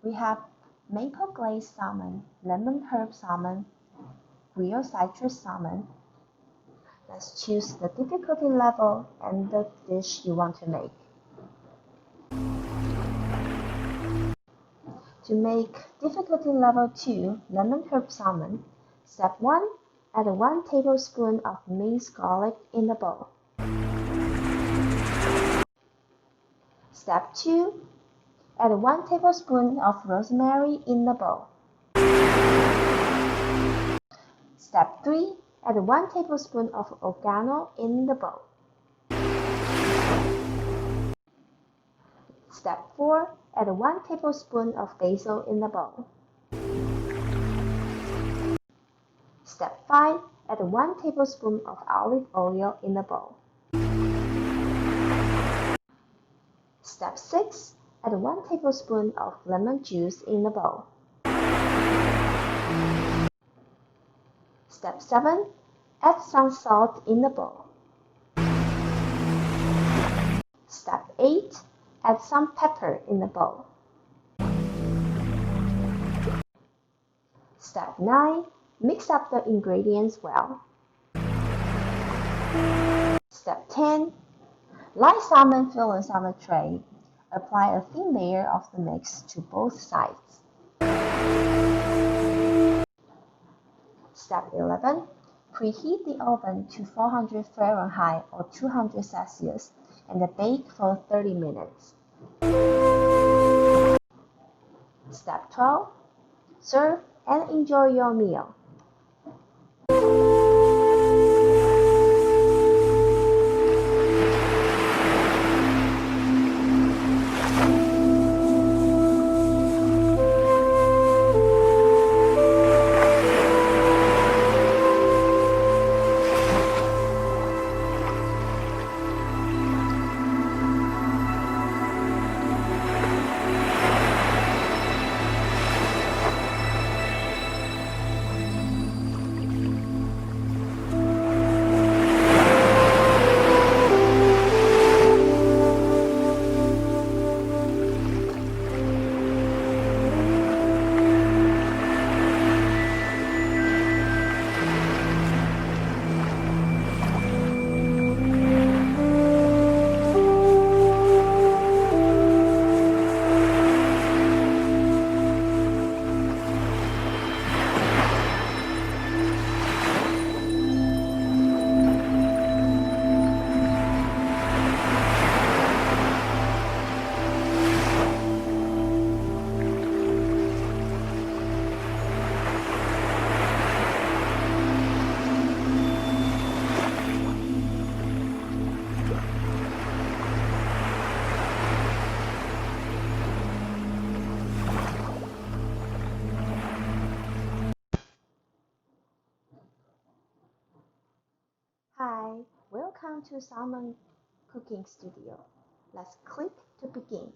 we have maple glazed salmon, lemon herb salmon, grilled citrus salmon. Let's choose the difficulty level and the dish you want to make. To make difficulty level 2 lemon herb salmon, step 1, add 1 tablespoon of minced garlic in the bowl. Step 2, add 1 tablespoon of rosemary in the bowl. Step 3, add 1 tablespoon of oregano in the bowl. Step 4, add 1 tablespoon of basil in the bowl. Step 5, add 1 tablespoon of olive oil in the bowl. Step 6, add 1 tablespoon of lemon juice in the bowl. Step 7, add some salt in the bowl. Step 8, add some pepper in the bowl. Step 9, mix up the ingredients well. Step 10, line salmon fillets on a tray. Apply a thin layer of the mix to both sides. Step 11, preheat the oven to 400 Fahrenheit or 200 Celsius and bake for 30 minutes. Step 12, serve and enjoy your meal. Hi, welcome to Salmon Cooking Studio. Let's click to begin.